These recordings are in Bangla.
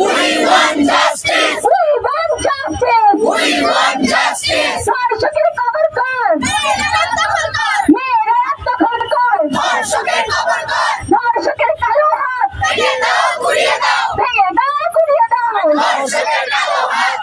We want justice. We want justice. We want justice. ধর্ষকের খবর কর। মেয়েরা দখল কর। ধর্ষকের খবর কর। ধর্ষকের কালো হাত ভেঙে দাও, গুড়িয়ে দাও। ভেঙে দাও, গুড়িয়ে দাও। ধর্ষকের কালো হাত।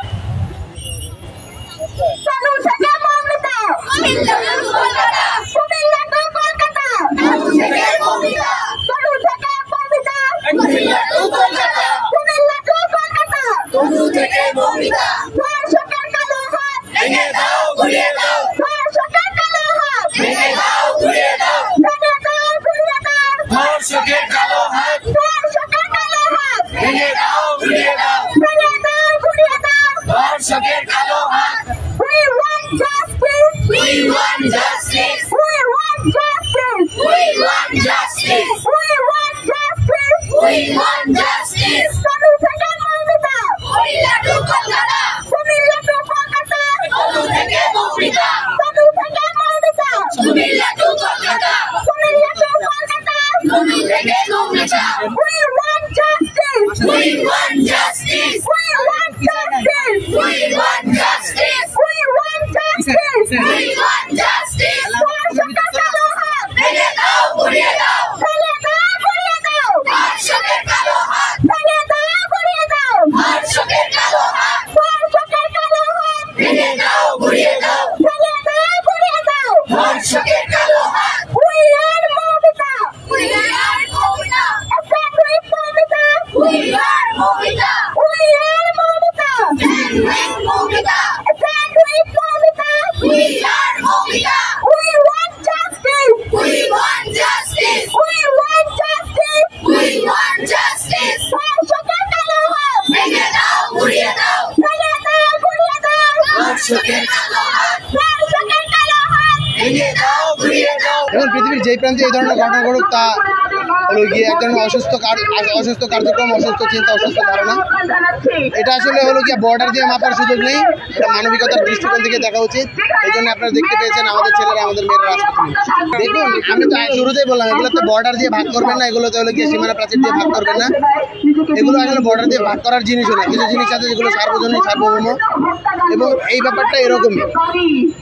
তনু থেকে মমতা, কুমিল্লা টু কলকাতা। কুমিল্লা টু কলকাতা। তনু থেকে মমিতা। তনু থেকে মমতা, কুমিল্লা টু কলকাতা। কুমিল্লা টু কলকাতা। তনু থেকে মমিতা। ধর্ষকের কালো হাত ভেঙে দাও, গুড়িয়ে দাও। ধর্ষকের কালো হাত ভেঙে দাও, গুড়িয়ে দাও। ভেঙে দাও, গুড়িয়ে দাও। ধর্ষকের কালো হাত। ধর্ষকের কালো হাত ভেঙে দাও, গুড়িয়ে দাও। ভেঙে দাও, গুড়িয়ে দাও। ধর্ষকের কালো হাত। We want justice. We want justice. We want justice. We want justice. We want justice. We want justice. তনু থেকে মমতা, কুমিল্লা টু কলকাতা। কুমিল্লা টু কলকাতা। তনু থেকে মমিতা। তনু থেকে মমতা, কুমিল্লা টু কলকাতা। কুমিল্লা টু কলকাতা। তনু থেকে Momita. We want justice. We want justice. We want justice. We want justice. We want justice. We want justice. ধর্ষকের কালো হাত ভেঙে দাও, গুড়িয়ে দাও। ভেঙে দাও, গুড়িয়ে দাও। ধর্ষকের কালো হাত। ভেঙে দাও, গুড়িয়ে দাও। ধর্ষকের কালো হাত। ধর্ষকের কালো হাত ভেঙে দাও, গুড়িয়ে দাও। ভেঙে দাও, গুড়িয়ে দাও। ধর্ষকের কালো হাত। We are Mamata. We are Momita. Stand with Mamata. We are Momita. We are Mamata. Stand with Momita. Stand with Mamata. We are Momita. We want justice. We want justice. We want justice. We want justice. ধর্ষকের কালো হাত ভেঙে দাও, গুড়িয়ে দাও। ভেঙে দাও, গুড়িয়ে দাও। ধর্ষকের কালো হাত। ধর্ষকের কালো হাত ভেঙে দাও, গুড়িয়ে দাও। এবং পৃথিবীর যেই প্রান্তে এই ধরনের ঘটনা ঘটুক তা হলো গিয়ে এক ধরনের অসুস্থ কার্যক্রম, অসুস্থ চিন্তা, অসুস্থ ধারণা। এটা আসলে হলো গিয়ে বর্ডার দিয়ে মাপার সুযোগ নেই, এটা মানবিকতার দৃষ্টিকোণ থেকে দেখা উচিত। এই জন্য আপনারা দেখতে পেয়েছেন আমাদের ছেলেরা, আমাদের মেয়েরা রাজপথে। দেখুন, আমি তো শুরুতেই বললাম, এগুলোতে বর্ডার দিয়ে ভাগ করবেন না, এগুলোতে হলো গিয়ে সীমানা প্রাচীর দিয়ে ভাগ করবেন না। এগুলো আসলে বর্ডার দিয়ে ভাগ করার জিনিসও না, কিছু জিনিস আছে যেগুলো সার্বজনীন, সার্বভৌম, এবং এই ব্যাপারটা এরকমই।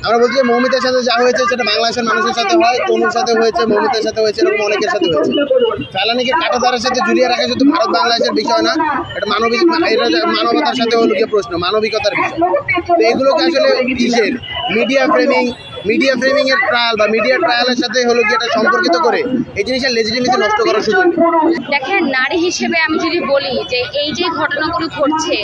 আমরা বলছি মৌমিতার সাথে যা হয়েছে সেটা বাংলাদেশের মানুষের সাথে হয়, তনুর সাথে হয়েছে, মৌমিতার সাথে হয়েছে, এরকম অনেকের সাথে হয়েছে। ফেলানিকে কাঁটাতারের সাথে ঝুলিয়ে রাখা শুধু ভারত বাংলাদেশের বিষয় না, এটা মানবতার সাথে হলো গিয়ে প্রশ্ন, মানবিকতার বিষয়। তো এগুলোকে আসলে কিসের মিডিয়া ফ্রেমিং এর ট্রায়াল বা মিডিয়া ট্রায়ালের সাথে হলো গিয়ে এটা সম্পর্কিত করে এই জিনিসের লেজিটিমেসি নষ্ট করার সুযোগ। দেখেন, নারী হিসেবে আমি যদি বলি যে এই যে ঘটনাগুলো ঘটছে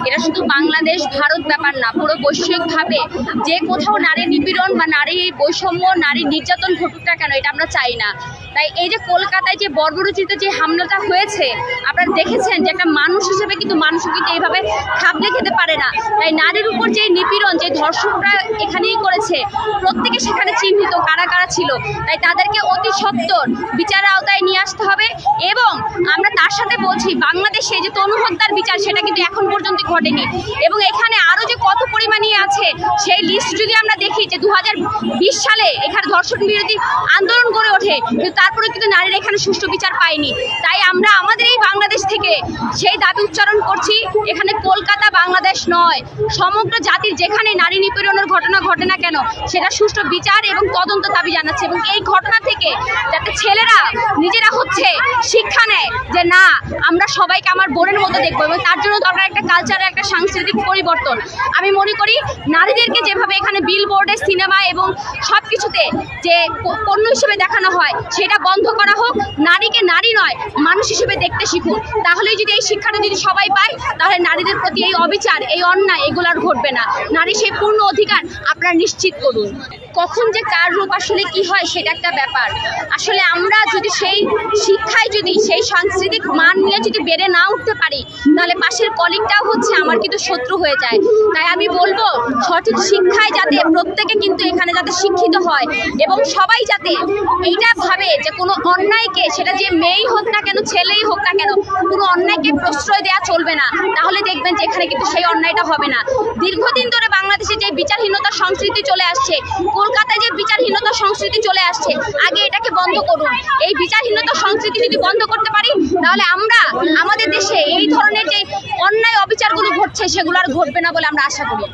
এটা শুধু বাংলাদেশ ভারত ব্যাপার না, পুরো বৈশ্বিকভাবে যে কোথাও নারী নিপীড়ন বা নারী বৈষম্য, নারী নির্যাতন ঘটুক না কেন, এটা আমরা চাই না। তাই এই যে কলকাতায় যে বর্বরচিত যে হামলাটা হয়েছে, আপনারা দেখেছেন যে একটা মানুষ হিসেবে কিন্তু মানুষও কিন্তু এইভাবে খাবলে খেতে পারে না। তাই নারীর উপর যে নিপীড়ন, যে ধর্ষকরা এখানেই করেছে, প্রত্যেকে সেখানে চিহ্নিত কারা কারা ছিল। তাই তাদেরকে অতি সত্বর বিচারের আওতায় নিয়ে আসতে হবে। এবং আমরা তার সাথে বলছি, বাংলাদেশে যে তনু হত্যার বিচার সেটা কিন্তু এখন পর্যন্ত ঘটেনি। এবং এখানে আরও যে কত পরিমাণে আছে সেই লিস্ট যদি আমরা দেখি, যে 2020 সালে এখানে ধর্ষণ বিরোধী আন্দোলন গড়ে ওঠে, কিন্তু তারপরে কিন্তু নারীরা এখানে সুষ্ঠু বিচার পায়নি। তাই আমরা আমাদের এই বাংলাদেশ থেকে সেই দাবি উচ্চারণ করছি, এখানে কলকাতা বাংলাদেশ নয়, সমগ্র জাতির যেখানে নারী নিপীড়নের ঘটনা ঘটে না কেন সেটা সুষ্ঠু বিচার এবং তদন্ত দাবি জানাচ্ছে। এবং এই ঘটনা থেকে যাতে ছেলেরা নিজেরা শিক্ষা নেয় যে না, আমরা সবাইকে আমার বোনের মতো দেখবো, এবং তার জন্য দরকার একটা কালচারের, একটা সাংস্কৃতিক পরিবর্তন। আমি মনে করি নারীদেরকে যেভাবে এখানে বিল বোর্ডে, সিনেমা এবং সব কিছুতে যে পণ্য হিসেবে দেখানো হয় সেটা বন্ধ করা হোক। নারীকে নারী নয়, মানুষ হিসেবে দেখতে শিখুন। তাহলেই যদি এই শিক্ষাটা যদি সবাই পায়, তাহলে নারীদের প্রতি এই অবিচার, এই অন্যায় এগুলো আর ঘটবে না। নারী সেই পূর্ণ অধিকার আপনারা নিশ্চিত করুন। কখন যে কার রূপ আসলে কি হয় সেটা একটা ব্যাপার। আসলে আমরা যদি সেই শিক্ষায়, যদি সেই সাংস্কৃতিক মান নিয়ে যদি বেড়ে না উঠতে পারি, তাহলে পাশের কলিগটাও আমার কিন্তু শত্রু হয়ে যায়। তাই আমি বলবো, সঠিক শিক্ষায় যাতে প্রত্যেকে কিন্তু এখানে যাতে শিক্ষিত হয়, এবং সবাই যাতে এইটা ভাবে যে কোনো অন্যায়কে, সেটা যে মেয়েই হোক না কেন, ছেলেই হোক না কেন, কোনো অন্যায়কে প্রশ্রয় দেওয়া চলবে না। তাহলে দেখবেন যে এখানে কিন্তু সেই অন্যায়টা হবে না। দীর্ঘদিন ধরে বাংলাদেশে যে বিচারহীনতার সংস্কৃতি চলে আসছে, কলকাতায় যে বিচারহীনতার সংস্কৃতি চলে আসছে, আগে এটাকে বন্ধ করুন। এই বিচারহীনতার সংস্কৃতি যদি বন্ধ করতে পারি, তাহলে আমরা আমাদের দেশে এই ধরনের যে ঘটছে সেগুলো আর ঘটবে না বলে আমরা আশা করি।